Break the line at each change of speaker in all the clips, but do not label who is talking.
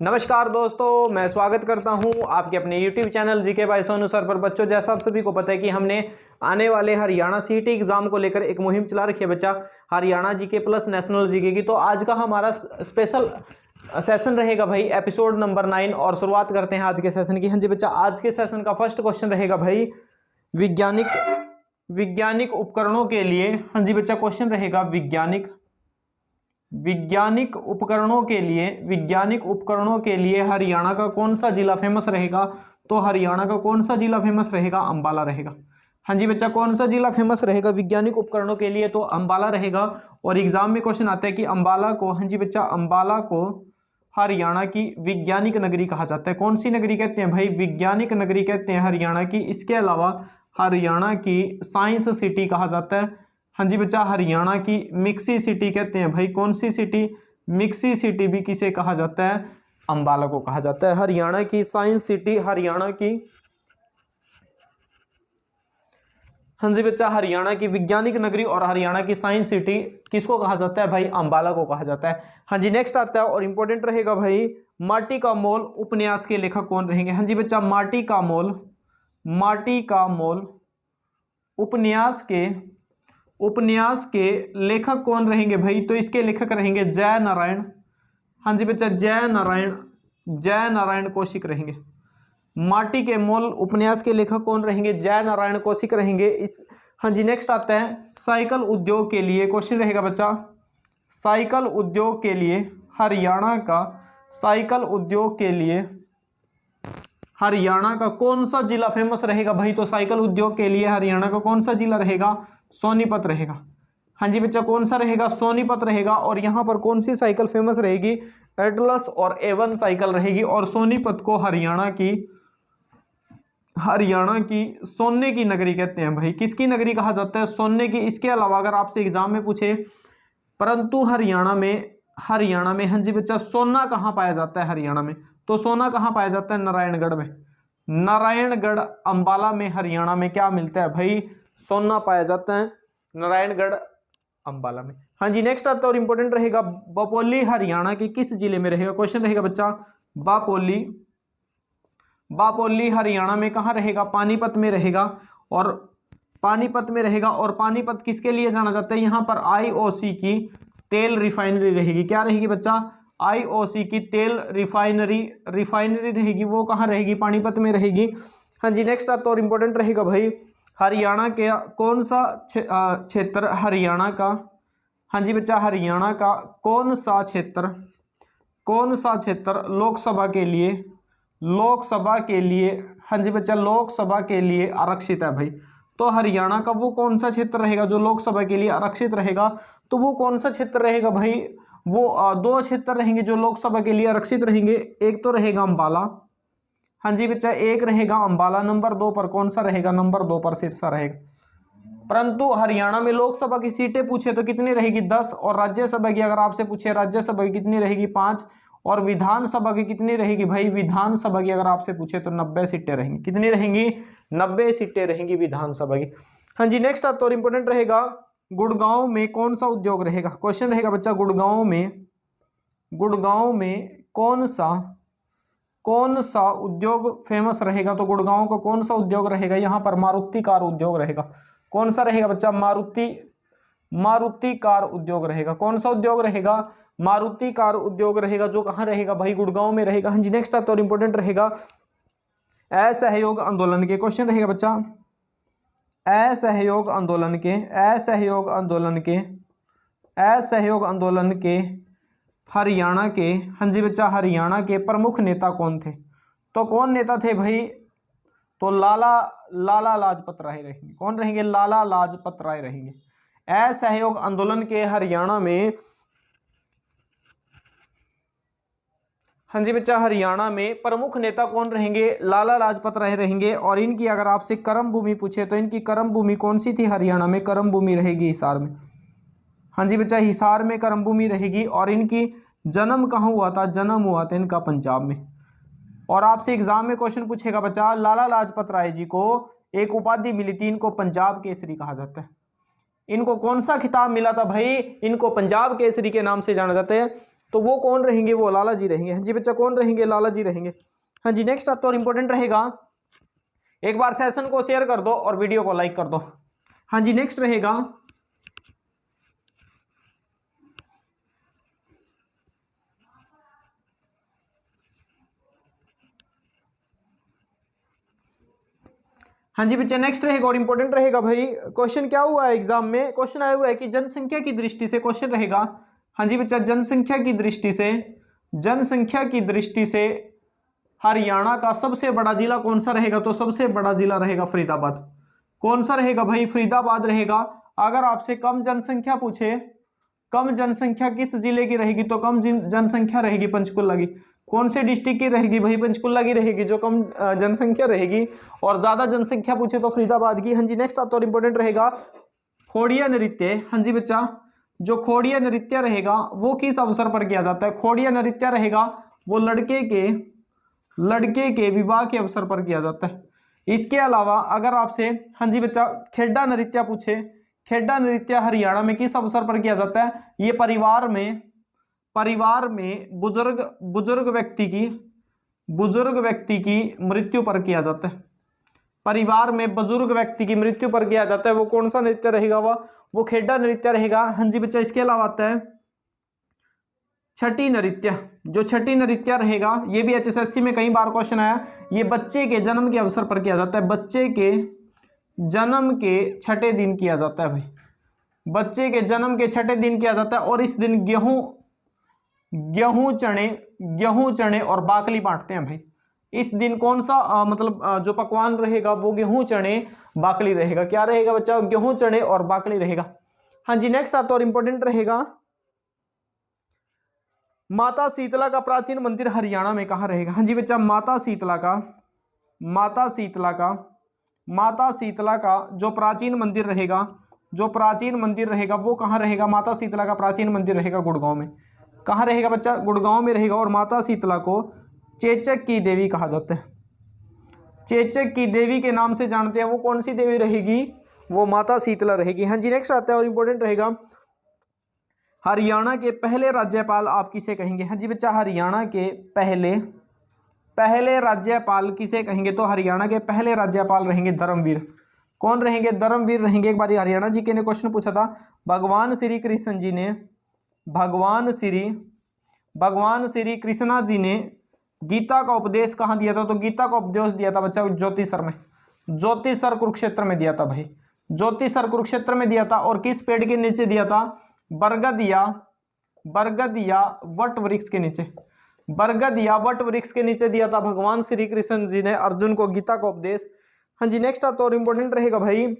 नमस्कार दोस्तों, मैं स्वागत करता हूं आपके अपने YouTube channel GK by Sonu sir पर। बच्चों, जैसा आप सभी को पता है कि हमने आने वाले हरियाणा सीटी एग्जाम को लेकर एक मुहिम चला रखी है बच्चा, Haryana GK plus national GK की। तो आज का हमारा स्पेशल सेशन रहेगा भाई एपिसोड नंबर 9 और शुरुआत करते हैं आज के सेशन की। हाँ जी बच्चा, आज के सेशन का फर्स्ट क्वेश्चन रहेगा भाई वैज्ञानिक उपकरणों के लिए। हाँ जी बच्चा, क्वेश्चन रहेगा वैज्ञानिक उपकरणों के लिए हरियाणा का कौन सा जिला फेमस रहेगा? तो हरियाणा का कौन सा जिला फेमस रहेगा? अंबाला रहेगा। हाँ जी बच्चा, कौन सा जिला फेमस रहेगा वैज्ञानिक उपकरणों के लिए? तो अंबाला रहेगा। और एग्जाम में क्वेश्चन आता है कि अंबाला को, हाँ जी बच्चा, अंबाला को हरियाणा की वैज्ञानिक नगरी कहा जाता है। कौन सी नगरी कहते हैं भाई? वैज्ञानिक नगरी कहते हैं हरियाणा की। इसके अलावा हरियाणा की साइंस सिटी कहा जाता है। हाँ जी बच्चा, हरियाणा की मिक्सी सिटी कहते हैं भाई। कौन सी सिटी? मिक्सी सिटी भी किसे कहा जाता है? अंबाला को कहा जाता है। हरियाणा की साइंस सिटी, हरियाणा की, हाँ जी बच्चा, हरियाणा की वैज्ञानिक नगरी और हरियाणा की साइंस सिटी किसको कहा जाता है भाई? अंबाला को कहा जाता है। हाँ जी, नेक्स्ट आता है और इंपॉर्टेंट रहेगा भाई, माटी का मोल उपन्यास के लेखक कौन रहेंगे? हाँ जी बच्चा, माटी का मोल उपन्यास के लेखक कौन रहेंगे भाई? तो इसके लेखक रहेंगे जय नारायण। हाँ जी बच्चा, जय नारायण कौशिक रहेंगे। माटी के मोल उपन्यास के लेखक कौन रहेंगे? जय नारायण कौशिक रहेंगे। हाँ जी, नेक्स्ट आता है साइकिल उद्योग के लिए। क्वेश्चन रहेगा बच्चा, साइकिल उद्योग के लिए हरियाणा का कौन सा जिला फेमस रहेगा भाई? तो साइकिल उद्योग के लिए हरियाणा का कौन सा जिला रहेगा? सोनीपत रहेगा। हाँ जी बच्चा, कौन सा रहेगा? सोनीपत रहेगा। और यहाँ पर कौन सी साइकिल फेमस रहेगी? एटलस और A1 साइकिल रहेगी। और सोनीपत को हरियाणा की सोने की नगरी कहते हैं भाई। किसकी नगरी कहा जाता है? सोने की। इसके अलावा अगर आपसे एग्जाम में पूछे, परंतु हरियाणा में, हाँ जी बच्चा, सोना कहाँ पाया जाता है हरियाणा में? तो सोना कहाँ पाया जाता है? नारायणगढ़ में। नारायणगढ़ अंबाला में हरियाणा में क्या मिलता है भाई? सोना पाया जाता है नारायणगढ़ अंबाला में। हाँ जी, नेक्स्ट आता है और इंपॉर्टेंट रहेगा, बापोली हरियाणा के किस जिले में रहेगा? क्वेश्चन रहेगा बच्चा, बापोली हरियाणा में कहाँ रहेगा? पानीपत में रहेगा। और पानीपत किसके लिए जाना जाता है? यहाँ पर IOC की तेल रिफाइनरी रहेगी। क्या रहेगी बच्चा? IOC की तेल रिफाइनरी रहेगी। वो कहाँ रहेगी? पानीपत में रहेगी। हाँ जी, नेक्स्ट आता और इंपॉर्टेंट रहेगा भाई, हरियाणा के कौन सा क्षेत्र हरियाणा का, हाँ जी बच्चा, हरियाणा का कौन सा क्षेत्र लोकसभा के लिए, हाँ जी बच्चा, लोकसभा के लिए आरक्षित है भाई? तो हरियाणा का वो कौन सा क्षेत्र रहेगा जो लोकसभा के लिए आरक्षित रहेगा? तो वो कौन सा क्षेत्र रहेगा भाई? वो दो क्षेत्र रहेंगे जो लोकसभा के लिए आरक्षित रहेंगे। एक तो रहेगा अंबाला, हाँ जी बच्चा, एक रहेगा अंबाला। नंबर 2 पर कौन सा रहेगा? नंबर 2 पर सिरसा रहेगा। परंतु हरियाणा में लोकसभा की सीटें पूछे तो कितनी रहेगी? 10। और राज्यसभा की अगर आपसे पूछे, राज्यसभा की कितनी रहेगी? 5। और विधानसभा की कितनी रहेगी भाई? विधानसभा की अगर आपसे पूछे तो 90 सीटें रहेंगी। कितनी रहेंगी? 90 सीटें रहेंगी विधानसभा की। हाँ जी, नेक्स्ट आता और इंपॉर्टेंट रहेगा, गुड़गांव में कौन सा उद्योग रहेगा? क्वेश्चन रहेगा बच्चा, गुड़गांव में कौन सा उद्योग फेमस रहेगा? तो गुड़गांव का कौन सा उद्योग रहेगा? यहाँ पर मारुति कार उद्योग रहेगा। कौन सा रहेगा बच्चा? मारुति कार उद्योग रहेगा। कौन सा उद्योग रहेगा? मारुति कार उद्योग रहेगा, जो कहाँ रहेगा भाई? गुड़गांव में रहेगा। हाँ जी, नेक्स्ट आता और इंपॉर्टेंट रहेगा, असहयोग आंदोलन के। क्वेश्चन रहेगा बच्चा, असहयोग आंदोलन के हरियाणा के, हाँ जी बच्चा, हरियाणा के प्रमुख नेता कौन थे? तो कौन नेता थे भाई? तो लाला लाजपत राय रहेंगे। कौन रहेंगे? लाला लाजपत राय रहेंगे। असहयोग आंदोलन के हरियाणा में, हाँ जी बच्चा, हरियाणा में प्रमुख नेता कौन रहेंगे? लाला लाजपत राय रहेंगे। और इनकी अगर आपसे कर्म भूमि पूछे तो इनकी कर्म भूमि कौन सी थी हरियाणा में? कर्म भूमि रहेगी हिसार में। हाँ जी बच्चा, हिसार में कर्म भूमि रहेगी। और इनकी जन्म कहाँ हुआ था? जन्म हुआ था इनका पंजाब में। और आपसे एग्जाम में क्वेश्चन पूछेगा बच्चा, लाला लाजपत राय जी को एक उपाधि मिली थी, इनको पंजाब केसरी कहा जाता है। इनको कौन सा खिताब मिला था भाई? इनको पंजाब केसरी के नाम से जाना जाता है। तो वो कौन रहेंगे, वो लाला जी रहेंगे। हाँ जी बच्चा, कौन रहेंगे, लाला जी रहेंगे। हाँ जी नेक्स्ट आता और इंपॉर्टेंट रहेगा, एक बार सेशन को शेयर कर दो और वीडियो को लाइक कर दो। हाँ जी नेक्स्ट रहेगा, हाँ जी बच्चा नेक्स्ट रहेगा और इंपॉर्टेंट रहेगा भाई। क्वेश्चन क्या हुआ है एग्जाम में, क्वेश्चन आया हुआ है कि जनसंख्या की दृष्टि से, क्वेश्चन रहेगा हाँ जी बच्चा, जनसंख्या की दृष्टि से, जनसंख्या की दृष्टि से हरियाणा का सबसे बड़ा जिला कौन सा रहेगा, तो सबसे बड़ा जिला रहेगा फरीदाबाद। कौन सा रहेगा भाई, फरीदाबाद रहेगा। अगर आपसे कम जनसंख्या पूछे, कम जनसंख्या किस जिले की रहेगी, तो कम जनसंख्या रहेगी पंचकुला की। कौन से डिस्ट्रिक्ट की रहेगी भाई, पंचकुला की रहेगी जो कम जनसंख्या रहेगी। और ज्यादा जनसंख्या पूछे तो फरीदाबाद की। हाँ जी नेक्स्ट आता और इंपॉर्टेंट रहेगा, खोड़िया नृत्य। हाँ जी बच्चा, जो खोड़िया नृत्य रहेगा वो किस अवसर पर किया जाता है, खोड़िया नृत्य रहेगा वो लड़के के विवाह के अवसर पर किया जाता है। इसके अलावा अगर आपसे हाँ जी बच्चा खेड़ा नृत्य पूछे, खेड़ा नृत्य हरियाणा में किस अवसर पर किया जाता है, ये परिवार में बुजुर्ग व्यक्ति की मृत्यु पर किया जाता है। परिवार में बुजुर्ग व्यक्ति की मृत्यु पर किया जाता है। वो कौन सा नृत्य रहेगा, वो खेड़ा नृत्य रहेगा। हाँ जी बच्चा, इसके अलावा आता है छठी नृत्य। जो छठी नृत्य रहेगा ये भी एचएसएससी में कई बार क्वेश्चन आया, ये बच्चे के जन्म के अवसर पर किया जाता है। बच्चे के जन्म के छठे दिन किया जाता है भाई, बच्चे के जन्म के छठे दिन किया जाता है। और इस दिन गेहूं चने और बाकली बांटते हैं भाई। इस दिन कौन सा मतलब जो पकवान रहेगा वो गेहूं चने बाकली रहेगा। क्या रहेगा बच्चा, गेहूं चने और बाकली रहेगा। हाँ जी नेक्स्ट आता और इंपॉर्टेंट रहेगा, माता शीतला का प्राचीन मंदिर हरियाणा में कहाँ रहेगा। हाँ जी बच्चा, माता शीतला का जो प्राचीन मंदिर रहेगा वो कहाँ रहेगा, माता शीतला का प्राचीन मंदिर रहेगा गुड़गांव में। कहाँ रहेगा बच्चा, गुड़गांव में रहेगा। और माता शीतला को चेचक की देवी कहा जाता है, चेचक की देवी के नाम से जानते हैं। वो कौन सी देवी रहेगी, वो माता शीतला रहेगी। हाँ जी नेक्स्ट आता है और इंपॉर्टेंट रहेगा, हरियाणा के पहले राज्यपाल आप किसे कहेंगे। हाँ जी बच्चा, हरियाणा के पहले राज्यपाल किसे कहेंगे, तो हरियाणा के पहले राज्यपाल रहेंगे धर्मवीर। कौन रहेंगे, धर्मवीर रहेंगे। एक बार हरियाणा जी के ने क्वेश्चन पूछा था, भगवान श्री कृष्ण जी ने गीता का उपदेश कहाँ दिया था, तो गीता का उपदेश दिया था बच्चा ज्योतिसर में, ज्योतिसर कुरुक्षेत्र में दिया था भाई, ज्योतिसर कुरुक्षेत्र में दिया था। और किस पेड़ के नीचे दिया था, बरगद या वट वृक्ष के नीचे, बरगद या वट वृक्ष के नीचे दिया था भगवान श्री कृष्ण जी ने अर्जुन को गीता का उपदेश। हाँ जी नेक्स्ट आता और इंपॉर्टेंट रहेगा भाई,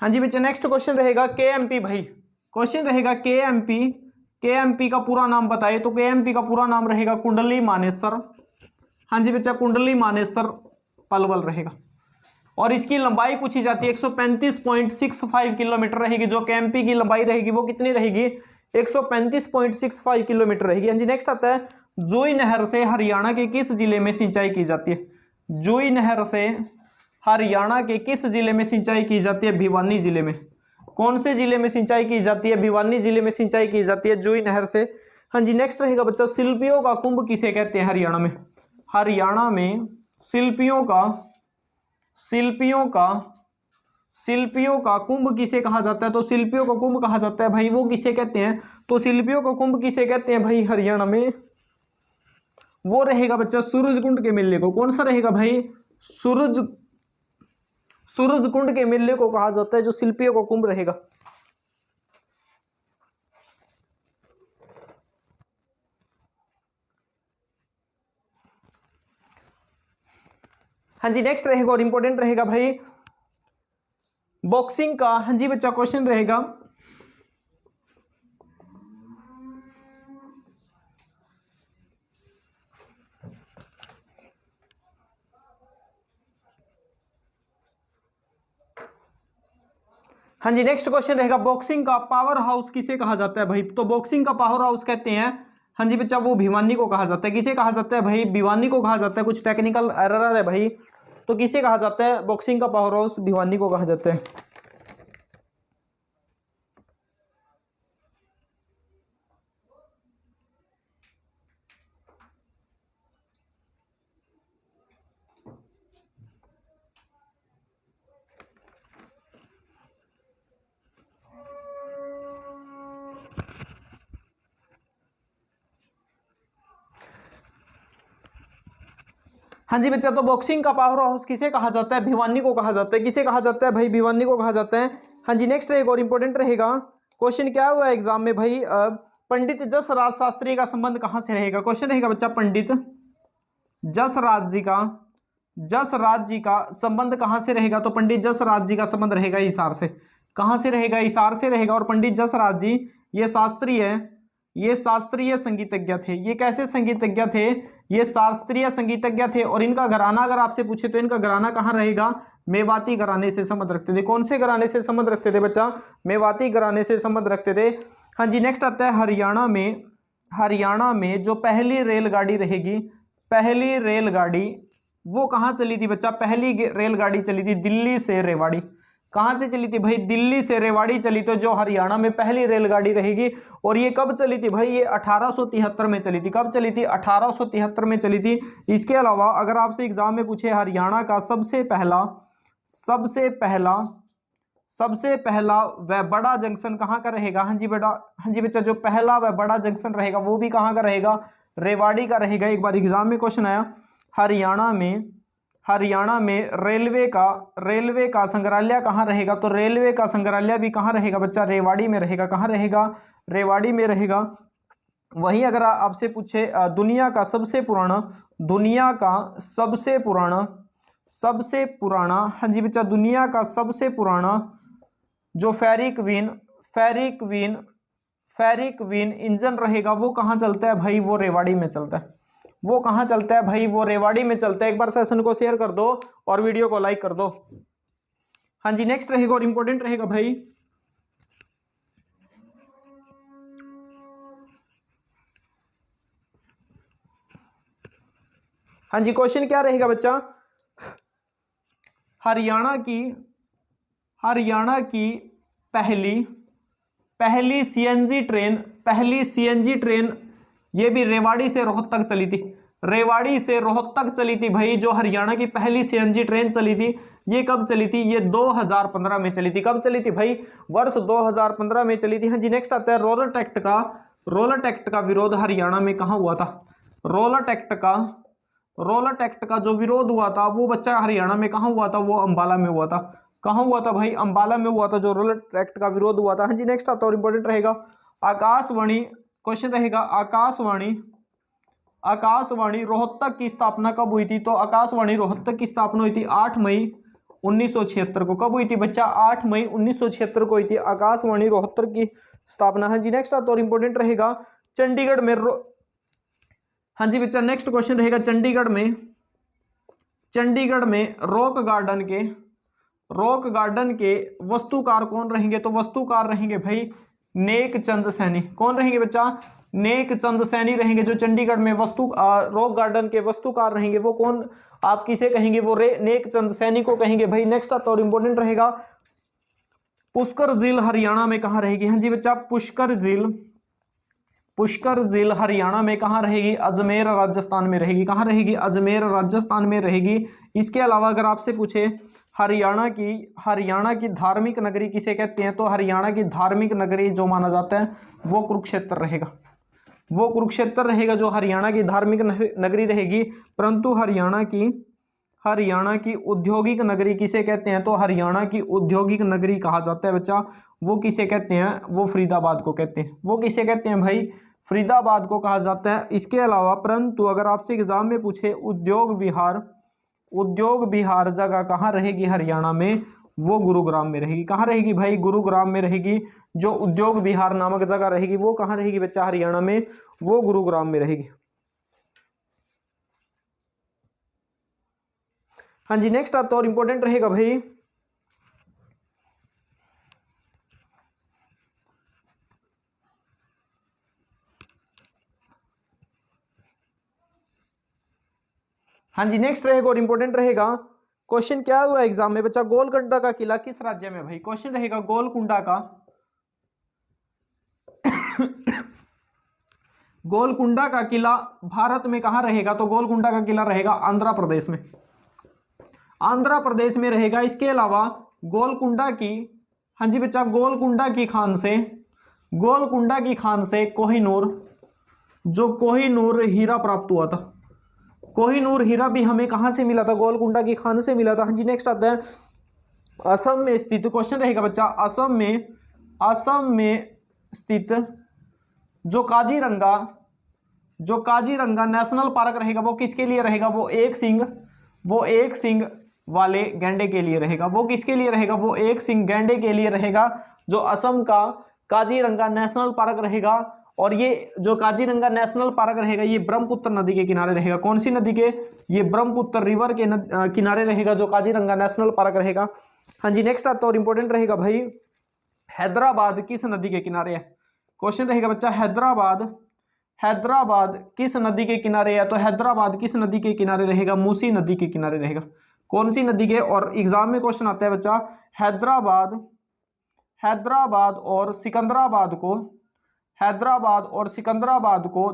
हाँ जी बच्चे नेक्स्ट क्वेश्चन रहेगा केएमपी भाई। क्वेश्चन रहेगा केएमपी का पूरा नाम बताइए, तो केएमपी का पूरा नाम रहेगा कुंडली मानेसर। हाँ जी बच्चा, कुंडली मानेसर पलवल रहेगा। और इसकी लंबाई पूछी जाती है 135.65 किलोमीटर रहेगी। जो केएमपी की लंबाई रहेगी वो कितनी रहेगी, 135.65 किलोमीटर रहेगी। हाँ जी नेक्स्ट आता है, जुई नहर से हरियाणा के किस जिले में सिंचाई की जाती है, जुई नहर से हरियाणा के किस जिले में सिंचाई की जाती है, भिवानी जिले में। कौन से जिले में सिंचाई की जाती है, भिवानी जिले में सिंचाई की जाती है जुई नहर से। हाँ जी नेक्स्ट रहेगा बच्चा, शिल्पियों का कुंभ किसे कहते हैं हरियाणा में, हरियाणा में शिल्पियों का कुंभ किसे कहा जाता है, तो शिल्पियों का कुंभ कहा जाता है भाई, वो किसे कहते हैं, तो शिल्पियों का कुंभ किसे कहते हैं भाई हरियाणा में, वो रहेगा बच्चा सूरजकुंड के मेले को। कौन सा रहेगा भाई, सूरजकुंड के मेले को कहा जाता है जो शिल्पियों का कुंभ रहेगा। हाँ जी नेक्स्ट रहेगा और इंपॉर्टेंट रहेगा भाई बॉक्सिंग का। हाँ जी बच्चा, क्वेश्चन रहेगा नेक्स्ट क्वेश्चन रहेगा, बॉक्सिंग का पावर हाउस किसे कहा जाता है भाई, तो बॉक्सिंग का पावर हाउस कहते हैं हाँ जी बच्चा, वो भिवानी को कहा जाता है। किसे कहा जाता है भाई? भिवानी को कहा जाता है। कुछ टेक्निकल एरर है भाई, तो किसे कहा जाता है? बॉक्सिंग का पावर हाउस भिवानी को कहा जाता है। हाँ जी बच्चा, तो बॉक्सिंग का पावर हाउस किसे कहा जाता है? भिवानी को कहा जाता है। किसे कहा जाता है भाई? भिवानी को कहा जाता है। हाँ जी, नेक्स्ट एक और इंपॉर्टेंट रहेगा क्वेश्चन, क्या हुआ एग्जाम में भाई? पंडित जसराज शास्त्री का संबंध कहां से रहेगा? क्वेश्चन रहेगा बच्चा, पंडित जसराज जी का संबंध कहां से रहेगा? तो पंडित जसराज जी का संबंध रहेगा हिसार से। कहां से रहेगा? हिसार से रहेगा। और पंडित जसराज जी ये शास्त्रीय संगीतज्ञ थे। ये कैसे संगीतज्ञ थे? ये शास्त्रीय संगीतज्ञ थे। और इनका घराना अगर आपसे पूछे तो इनका घराना कहाँ रहेगा? मेवाती घराने से संबंध रखते थे। कौन से घराने से संबंध रखते थे बच्चा? मेवाती घराने से संबंध रखते थे। हाँ जी, नेक्स्ट आता है हरियाणा में जो पहली रेलगाड़ी रहेगी, पहली रेलगाड़ी वो कहाँ चली थी बच्चा? पहली रेलगाड़ी चली थी दिल्ली से रेवाड़ी। कहां से चली थी भाई? दिल्ली से रेवाड़ी चली। तो जो हरियाणा में पहली रेलगाड़ी रहेगी, और ये कब चली थी भाई? ये 1873 में चली थी। कब चली थी? 1873 में चली थी। इसके अलावा अगर आपसे एग्जाम में पूछे हरियाणा का सबसे पहला व बड़ा जंक्शन कहाँ का रहेगा? हाँ जी बच्चा, जो पहला व बड़ा जंक्शन रहेगा वो भी कहाँ का रहेगा? रेवाड़ी का रहेगा। एक बार एग्जाम में क्वेश्चन आया, हरियाणा में रेलवे का संग्रहालय कहाँ रहेगा? तो रेलवे का संग्रहालय भी कहाँ रहेगा बच्चा? रेवाड़ी में रहेगा। कहाँ रहेगा? रेवाड़ी में रहेगा। वहीं अगर आपसे पूछे दुनिया का सबसे पुराना, हाँ जी बच्चा, दुनिया का सबसे पुराना जो फेरिक विन इंजन रहेगा वो कहाँ चलता है भाई? वो रेवाड़ी में चलता है। वो कहाँ चलता है भाई? वो रेवाड़ी में चलता है। एक बार सेशन को शेयर कर दो और वीडियो को लाइक कर दो। हाँ जी, नेक्स्ट रहेगा और इंपॉर्टेंट रहेगा भाई, हाँ जी, क्वेश्चन क्या रहेगा बच्चा? हरियाणा की पहली सीएनजी ट्रेन ये भी रेवाड़ी से रोहतक चली थी। रेवाड़ी से रोहतक चली थी भाई। जो हरियाणा की पहली सीएनजी ट्रेन चली थी, ये कब चली थी? ये 2015 में चली थी। कब चली थी भाई? वर्ष 2015 में चली थी। हाँ जी, नेक्स्ट आता है रोलर टैक्ट का विरोध हरियाणा में कहाँ हुआ था? रोलर टैक्ट का जो विरोध हुआ था वो बच्चा हरियाणा में कहाँ हुआ था? वो अंबाला में हुआ था। कहाँ हुआ था भाई? अंबाला में हुआ था, जो रोलर टैक्ट का विरोध हुआ था। हाँ जी, नेक्स्ट आता है और इंपॉर्टेंट रहेगा आकाशवाणी। क्वेश्चन रहेगा आकाशवाणी रोहतक की स्थापना कब हुई थी? तो आकाशवाणी रोहतक की स्थापना हुई थी 8 मई 1976 को। कब हुई थी बच्चा? 8 मई 1976 को हुई थी आकाशवाणी रोहतक की स्थापना। हाँ जी, नेक्स्ट आता और इंपॉर्टेंट रहेगा चंडीगढ़ में हाँ जी बच्चा, नेक्स्ट क्वेश्चन रहेगा चंडीगढ़ में रॉक गार्डन के वस्तुकार कौन रहेंगे? तो वस्तुकार रहेंगे भाई नेक चंद सैनी। कौन रहेंगे बच्चा? नेक चंद सैनी रहेंगे। जो चंडीगढ़ में रॉक गार्डन के वस्तुकार रहेंगे वो कौन आप किसे कहेंगे? वो नेक चंद सैनी को कहेंगे भाई। नेक्स्ट आता और इंपॉर्टेंट रहेगा पुष्कर झील हरियाणा में कहां रहेगी? हाँ जी बच्चा, पुष्कर झील हरियाणा में कहां रहेगी? अजमेर राजस्थान में रहेगी। कहां रहेगी? अजमेर राजस्थान में रहेगी। इसके अलावा अगर आपसे पूछे हरियाणा की धार्मिक नगरी किसे कहते हैं? तो हरियाणा की धार्मिक नगरी जो माना जाता है वो कुरुक्षेत्र रहेगा। वो कुरुक्षेत्र रहेगा जो हरियाणा की धार्मिक नगरी रहेगी। परंतु हरियाणा की औद्योगिक नगरी किसे कहते हैं? तो हरियाणा की औद्योगिक नगरी कहा जाता है बच्चा। वो किसे कहते हैं? वो फरीदाबाद को कहते हैं। वो किसे कहते हैं भाई? फरीदाबाद को कहा जाता है। इसके अलावा परंतु अगर आपसे एग्जाम में पूछे उद्योग विहार जगह कहाँ रहेगी हरियाणा में? वो गुरुग्राम में रहेगी। कहाँ रहेगी भाई? गुरुग्राम में रहेगी। जो उद्योग विहार नामक जगह रहेगी वो कहाँ रहेगी बच्चा? हरियाणा में। वो गुरुग्राम में रहेगी। हाँ जी, नेक्स्ट आता और इंपॉर्टेंट रहेगा भाई हाँ जी, नेक्स्ट रहेगा और इंपॉर्टेंट रहेगा। क्वेश्चन क्या हुआ एग्जाम में बच्चा, गोलकुंडा का किला किस राज्य में भाई? क्वेश्चन रहेगा गोलकुंडा का गोलकुंडा का किला भारत में कहां रहेगा? तो गोलकुंडा का किला रहेगा आंध्र प्रदेश में, आंध्र प्रदेश में रहेगा। इसके अलावा गोलकुंडा की, हाँ जी बच्चा, गोलकुंडा की खान से कोहिनूर, जो कोहिनूर हीरा प्राप्त हुआ था, कोहिनूर हीरा भी हमें कहां से मिला था? गोलकुंडा की खान से मिला था। हाँ जी, नेक्स्ट आता है असम में स्थित, क्वेश्चन रहेगा बच्चा, असम में स्थित जो काजीरंगा नेशनल पार्क रहेगा वो किसके लिए रहेगा? वो एक सिंग वाले गैंडे के लिए रहेगा। वो किसके लिए रहेगा? वो एक सिंग गैंडे के लिए रहेगा, जो असम का काजीरंगा नेशनल पार्क रहेगा। और ये जो काजीरंगा नेशनल पार्क रहेगा ये ब्रह्मपुत्र नदी के किनारे रहेगा। कौन सी नदी के? ये ब्रह्मपुत्र रिवर के किनारे रहेगा जो काजीरंगा नेशनल पार्क रहेगा। हाँ जी, नेक्स्ट आता और इंपॉर्टेंट रहेगा भाई, हैदराबाद किस नदी के किनारे है? क्वेश्चन रहेगा बच्चा, हैदराबाद किस नदी के किनारे है? तो हैदराबाद किस नदी के किनारे रहेगा? मूसी नदी के किनारे रहेगा। कौन सी नदी के? और एग्जाम में क्वेश्चन आता है बच्चा, हैदराबाद और सिकंदराबाद को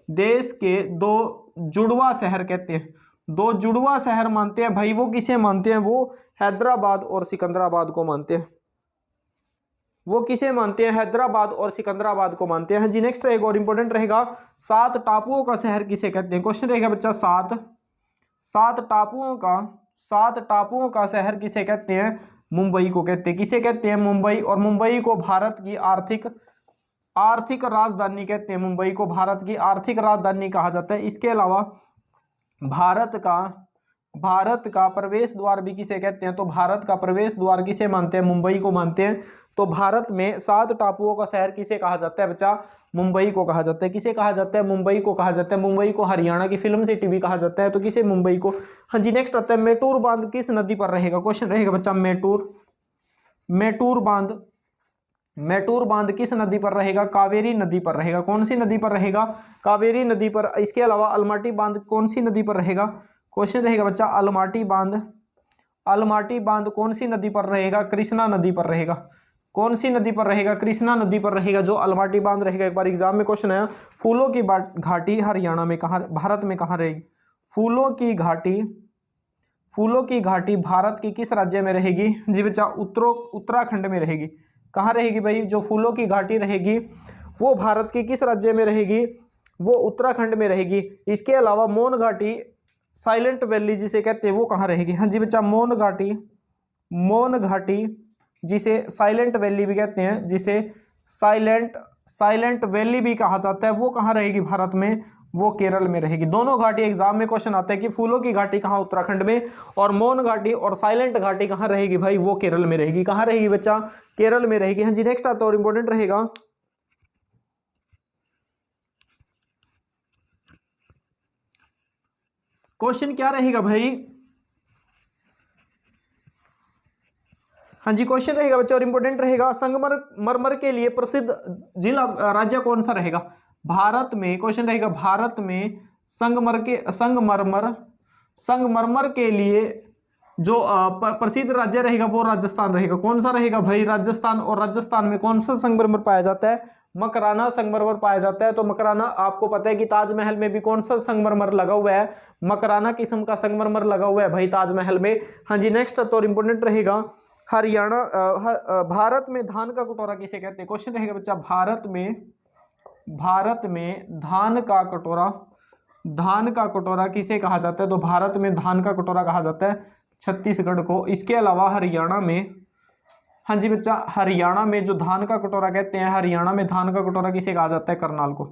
देश के दो जुड़वा शहर कहते हैं, दो जुड़वा शहर मानते हैं भाई। वो किसे मानते हैं? वो हैदराबाद और सिकंदराबाद को मानते हैं। वो किसे मानते हैं? हैदराबाद और सिकंदराबाद को मानते हैं। जी, नेक्स्ट रहेगा और इंपॉर्टेंट रहेगा, 7 टापुओं का शहर किसे कहते हैं? क्वेश्चन रहेगा बच्चा, सात टापुओं का शहर किसे कहते हैं? मुंबई को कहते हैं। किसे कहते हैं? मुंबई। और मुंबई को भारत की आर्थिक राजधानी कहते हैं। मुंबई को भारत की आर्थिक राजधानी कहा जाता है। इसके अलावा भारत का प्रवेश द्वार भी किसे कहते हैं? तो भारत का प्रवेश द्वार किसे मानते हैं? मुंबई को मानते हैं। तो भारत में 7 टापुओं का शहर किसे कहा जाता है बच्चा? मुंबई को कहा जाता है। किसे कहा जाता है? मुंबई को कहा जाता है। मुंबई को हरियाणा की फिल्म सिटी भी कहा जाता है, तो किसे? मुंबई को। हाँ जी, नेक्स्ट आता है, मेटूर बांध किस नदी पर रहेगा? क्वेश्चन रहेगा बच्चा, मेटूर बांध किस नदी पर रहेगा? कावेरी नदी पर रहेगा। कौन सी नदी पर रहेगा? कावेरी नदी पर। इसके अलावा अलमाटी बांध कौन सी नदी पर रहेगा? क्वेश्चन रहेगा बच्चा, अलमाटी बांध कौन सी नदी पर रहेगा? कृष्णा नदी पर रहेगा। कौन सी नदी पर रहेगा? कृष्णा नदी पर रहेगा जो अलमाटी बांध रहेगा। एक बार एग्जाम में क्वेश्चन आया, फूलों की घाटी हरियाणा में कहाँ, भारत में कहाँ रहेगी? फूलों की घाटी भारत की किस राज्य में रहेगी? जी बच्चा, उत्तराखंड में रहेगी। कहाँ रहेगी भाई? जो फूलों की घाटी रहेगी वो भारत की किस राज्य में रहेगी? वो उत्तराखंड में रहेगी। इसके अलावा मौन घाटी, साइलेंट वैली जिसे कहते हैं, वो कहाँ रहेगी? हाँ जी बच्चा, मौन घाटी जिसे साइलेंट वैली भी कहते हैं, जिसे साइलेंट वैली भी कहा जाता है, वो कहाँ रहेगी भारत में? वो केरल में रहेगी। दोनों घाटी एग्जाम में क्वेश्चन आता है कि फूलों की घाटी कहाँ? उत्तराखंड में। और मौन घाटी और साइलेंट घाटी कहाँ रहेगी भाई? वो केरल में रहेगी। कहाँ रहेगी बच्चा? केरल में रहेगी। हाँ जी, नेक्स्ट आता है और इंपॉर्टेंट रहेगा, क्वेश्चन क्या रहेगा भाई? हाँ जी, क्वेश्चन रहेगा बच्चा और इंपॉर्टेंट रहेगा, संगमरमर के लिए प्रसिद्ध जिला राज्य कौन सा रहेगा भारत में? क्वेश्चन रहेगा, भारत में संगमरमर के लिए जो प्रसिद्ध राज्य रहेगा वो राजस्थान रहेगा। कौन सा रहेगा भाई? राजस्थान। और राजस्थान में कौन सा संगमरमर पाया जाता है? मकराना संगमरमर पाया जाता है। तो मकराना, आपको पता है कि ताजमहल में भी कौन सा संगमरमर लगा हुआ है? मकराना किस्म का संगमरमर लगा हुआ है भाई ताजमहल में। हाँ जी, नेक्स्ट तो इंपॉर्टेंट रहेगा, भारत में धान का कटोरा किसे कहते हैं? क्वेश्चन रहेगा बच्चा, भारत में धान का कटोरा किसे कहा जाता है? तो भारत में धान का कटोरा कहा जाता है छत्तीसगढ़ को। इसके अलावा हरियाणा में, हाँ जी बच्चा, हरियाणा में जो धान का कटोरा कहते हैं, हरियाणा में धान का कटोरा किसे कहा जाता है? करनाल को।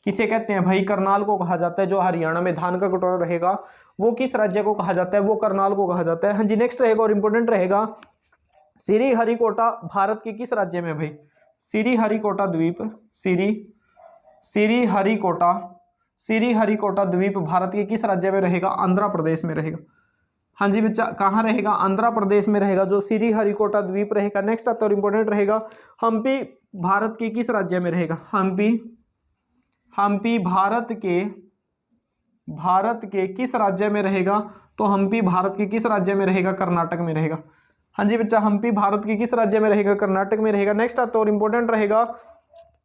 किसे कहते हैं भाई? करनाल को कहा जाता है। जो हरियाणा में धान का कटोरा रहेगा वो किस राज्य को कहा जाता है? वो करनाल को कहा जाता है। हाँ जी, नेक्स्ट रहेगा और इंपॉर्टेंट रहेगा, श्रीहरिकोटा भारत के किस राज्य में भाई? श्रीहरिकोटा द्वीप, श्रीहरिकोटा द्वीप भारत के किस राज्य में रहेगा? आंध्र प्रदेश में रहेगा। हाँ जी बच्चा, कहाँ रहेगा? आंध्र प्रदेश में रहेगा जो श्रीहरिकोटा द्वीप रहेगा। नेक्स्ट आता है और इंपॉर्टेंट रहेगा, हम्पी भारत के किस राज्य में रहेगा? हम्पी भारत के भारत के किस राज्य में रहेगा? तो हम्पी भारत के किस राज्य में रहेगा? कर्नाटक में रहेगा। हाँ जी बच्चा, हम्पी भारत के किस राज्य में रहेगा? कर्नाटक में रहेगा। नेक्स्ट आता है और इंपॉर्टेंट रहेगा,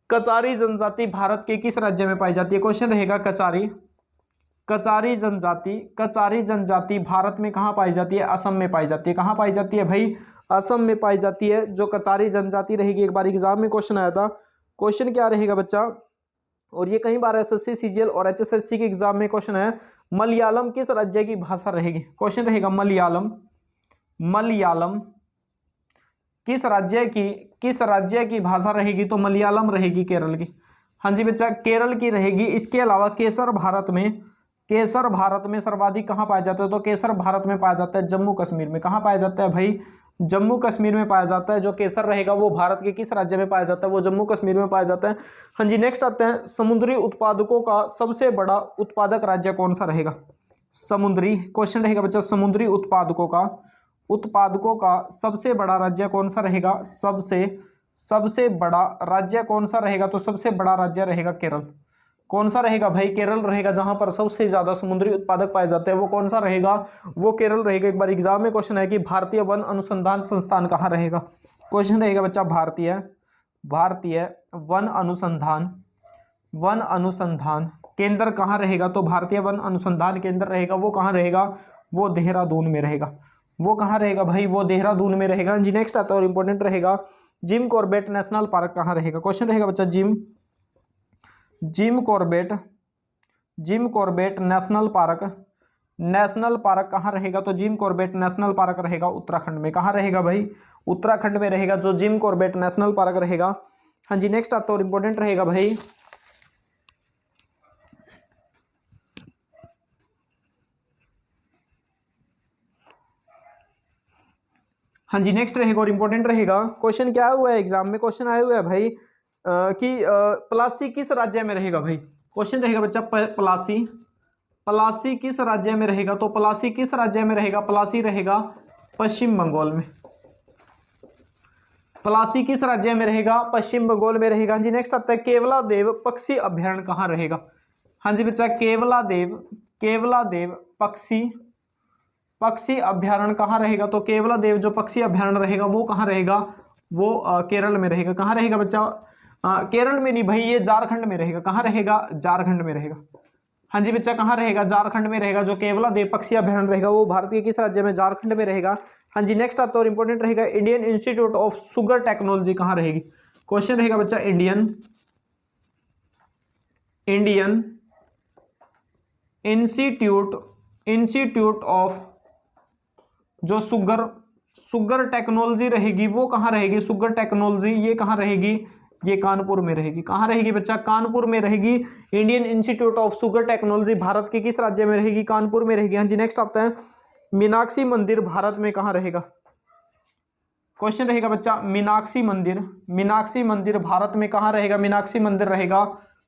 कचारी जनजाति भारत के किस राज्य में पाई जाती है? क्वेश्चन रहेगा कचारी जनजाति भारत में कहाँ पाई जाती है? असम में पाई जाती है। कहाँ पाई जाती है भाई? असम में पाई जाती है जो कचारी जनजाति रहेगी। एक बार एग्जाम में क्वेश्चन आया था। क्वेश्चन क्या रहेगा बच्चा, और ये कई बार एसएससी सीजीएल और एचएसएससी के एग्जाम में क्वेश्चन है, मलयालम किस राज्य की भाषा रहेगी? क्वेश्चन रहेगा मलयालम किस राज्य की भाषा रहेगी? तो मलयालम रहेगी केरल की। हाँ जी बच्चा, केरल की रहेगी। इसके अलावा केसर भारत में सर्वाधिक कहाँ पाया जाता है? तो केसर भारत में पाया जाता है जम्मू कश्मीर में। कहाँ पाया जाता है भाई? जम्मू कश्मीर में पाया जाता है। जो केसर रहेगा वो भारत के किस राज्य में पाया जाता है? वो जम्मू कश्मीर में पाया जाता है। हाँ जी, नेक्स्ट आते हैं, समुद्री उत्पादकों का सबसे बड़ा उत्पादक राज्य कौन सा रहेगा? क्वेश्चन रहेगा बच्चा, समुद्री उत्पादकों का सबसे बड़ा राज्य कौन सा रहेगा? सबसे बड़ा राज्य कौन सा रहेगा? तो सबसे बड़ा राज्य रहेगा केरल। कौन सा रहेगा भाई? केरल रहेगा। जहां पर सबसे ज्यादा समुद्री उत्पादक पाए जाते हैं वो कौन सा रहेगा? वो केरल रहेगा। एक बार एग्जाम में क्वेश्चन है कि भारतीय वन अनुसंधान संस्थान कहाँ रहेगा? क्वेश्चन रहेगा बच्चा, भारतीय वन अनुसंधान केंद्र कहाँ रहेगा? तो भारतीय वन अनुसंधान केंद्र रहेगा। वो कहाँ रहेगा? वो देहरादून में रहेगा। वो कहाँ रहेगा भाई? वो देहरादून में रहेगा। जी नेक्स्ट आता है और इंपॉर्टेंट रहेगा, जिम कॉर्बेट नेशनल पार्क कहाँ रहेगा? क्वेश्चन रहेगा बच्चा, जिम कॉर्बेट नेशनल पार्क कहाँ रहेगा? तो जिम कॉर्बेट नेशनल पार्क रहेगा उत्तराखंड में। कहाँ रहेगा भाई? उत्तराखंड में रहेगा जो जिम कॉर्बेट नेशनल पार्क रहेगा। हाँ जी, नेक्स्ट आता है और इंपॉर्टेंट रहेगा भाई, हाँ जी नेक्स्ट रहेगा और इंपॉर्टेंट रहेगा, क्वेश्चन क्या हुआ है एग्जाम में? क्वेश्चन आया हुआ है भाई कि पलासी किस राज्य में रहेगा भाई? क्वेश्चन रहेगा बच्चा, पलासी किस राज्य में रहेगा? तो पलासी किस राज्य में रहेगा? पलासी रहेगा पश्चिम बंगाल में। पलासी किस राज्य में रहेगा? पश्चिम बंगाल में रहेगा। जी नेक्स्ट आता है, केवलादेव पक्षी अभ्यारण्य कहाँ रहेगा? हाँ जी बच्चा, केवलादेव पक्षी अभ्यारण्य कहाँ रहेगा? तो केवलादेव जो पक्षी अभ्यारण्य रहेगा वो कहाँ रहेगा? वो केरल में रहेगा। कहाँ रहेगा बच्चा? केरल में नहीं भाई, ये झारखंड में रहेगा। कहाँ रहेगा? झारखंड में रहेगा। हाँ जी बच्चा, कहाँ रहेगा? झारखंड में रहेगा। जो केवलादेव पक्षी अभ्यारण्य रहेगा वो भारत के किस राज्य में? झारखंड में रहेगा। हाँ जी नेक्स्ट आता है और इंपॉर्टेंट रहेगा, Indian institute of sugar technology कहाँ रहेगी? क्वेश्चन रहेगा बच्चा, इंडियन इंस्टीट्यूट ऑफ जो शुगर टेक्नोलॉजी रहेगी वो कहाँ रहेगी? शुगर टेक्नोलॉजी ये कहाँ रहेगी? ये कानपुर में रहेगी। कहाँ रहेगी बच्चा? कानपुर में रहेगी। Indian institute of sugar technology Bharat के किस राज्य में रहेगी? कानपुर में रहेगी। हाँ जी नेक्स्ट आता है, मीनाक्षी मंदिर भारत में कहाँ रहेगा? क्वेश्चन रहेगा बच्चा, मीनाक्षी मंदिर भारत में कहाँ रहेगा? मीनाक्षी मंदिर रहेगा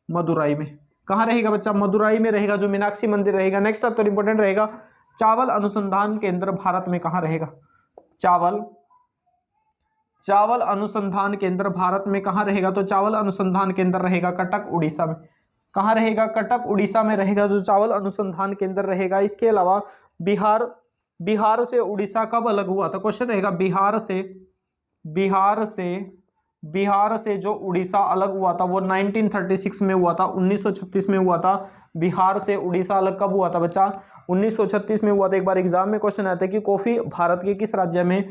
मदुराई में। कहाँ रहेगा बच्चा? मदुराई में रहेगा जो मीनाक्षी मंदिर रहेगा। नेक्स्ट आता है इंपॉर्टेंट रहेगा, चावल अनुसंधान केंद्र भारत में कहाँ रहेगा? चावल अनुसंधान केंद्र भारत में कहाँ रहेगा? तो चावल अनुसंधान केंद्र रहेगा कटक उड़ीसा में। कहाँ रहेगा? कटक उड़ीसा में रहेगा जो चावल अनुसंधान केंद्र रहेगा। इसके अलावा बिहार से उड़ीसा कब अलग हुआ था? क्वेश्चन रहेगा, बिहार से जो उड़ीसा अलग हुआ था वो 1936 में हुआ था, 1936 में हुआ था। बिहार से उड़ीसा अलग कब हुआ था बच्चा? 1936 में हुआ था। एक बार एग्जाम में क्वेश्चन आता है कि कॉफी भारत के किस राज्य में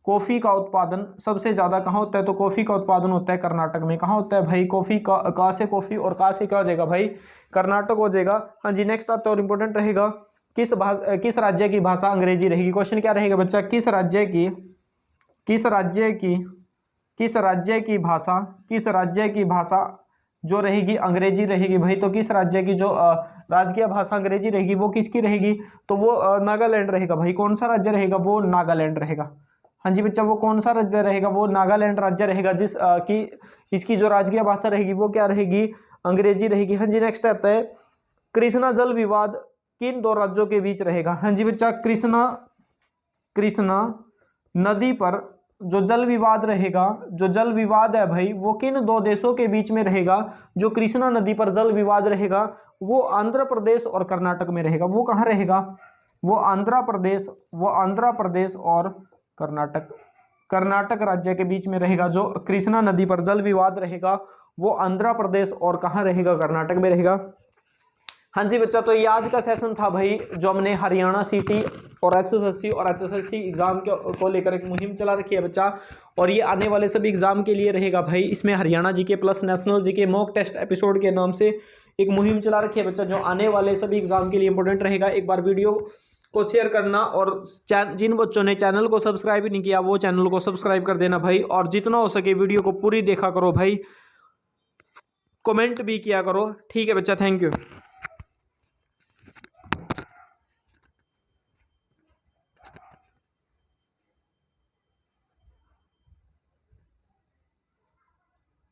कॉफी का उत्पादन सबसे ज्यादा कहाँ होता है? तो कॉफी का उत्पादन होता है कर्नाटक में। कहाँ होता है भाई? कॉफी का, कहाँ से कॉफी और कहाँ से क्या हो जाएगा भाई? कर्नाटक हो जाएगा। हाँ जी नेक्स्ट आता है और इंपॉर्टेंट रहेगा, किस राज्य की भाषा अंग्रेजी रहेगी? क्वेश्चन क्या रहेगा बच्चा, किस राज्य की भाषा जो रहेगी अंग्रेजी रहेगी भाई? तो किस राज्य की जो राजकीय भाषा अंग्रेजी रहेगी वो किसकी रहेगी? तो वो नागालैंड रहेगा भाई। कौन सा राज्य रहेगा? वो नागालैंड रहेगा। हाँ जी बच्चा, वो कौन सा राज्य रहेगा? वो नागालैंड राज्य रहेगा, जिस की इसकी जो राजकीय भाषा रहेगी वो क्या रहेगी? अंग्रेजी रहेगी। हाँ जी नेक्स्ट आता है, कृष्णा जल विवाद किन दो राज्यों के बीच रहेगा? हाँ जी बच्चा, कृष्णा नदी पर जो जल विवाद रहेगा, जो जल विवाद है भाई, वो किन दो देशों के बीच में रहेगा? जो कृष्णा नदी पर जल विवाद रहेगा वो आंध्र प्रदेश और कर्नाटक में रहेगा। वो कहाँ रहेगा? वो आंध्र प्रदेश और कर्नाटक राज्य के बीच में रहेगा। जो कृष्णा नदी पर जल विवाद रहेगा वो आंध्र प्रदेश और कहाँ रहेगा? कर्नाटक में रहेगा। हाँ जी बच्चा, तो ये आज का सेशन था भाई, जो हमने हरियाणा सिटी और एसएससी और एचएसएससी एग्जाम को लेकर एक मुहिम चला रखी है बच्चा, और ये आने वाले सभी एग्जाम के लिए रहेगा भाई। इसमें Haryana GK plus national GK mock test episode के नाम से एक मुहिम चला रखी है बच्चा, जो आने वाले सभी एग्जाम के लिए इंपॉर्टेंट रहेगा। एक बार वीडियो को शेयर करना, और जिन बच्चों ने चैनल को सब्सक्राइब नहीं किया वो चैनल को सब्सक्राइब कर देना भाई, और जितना हो सके वीडियो को पूरी देखा करो भाई, कमेंट भी किया करो। ठीक है बच्चा, थैंक यू।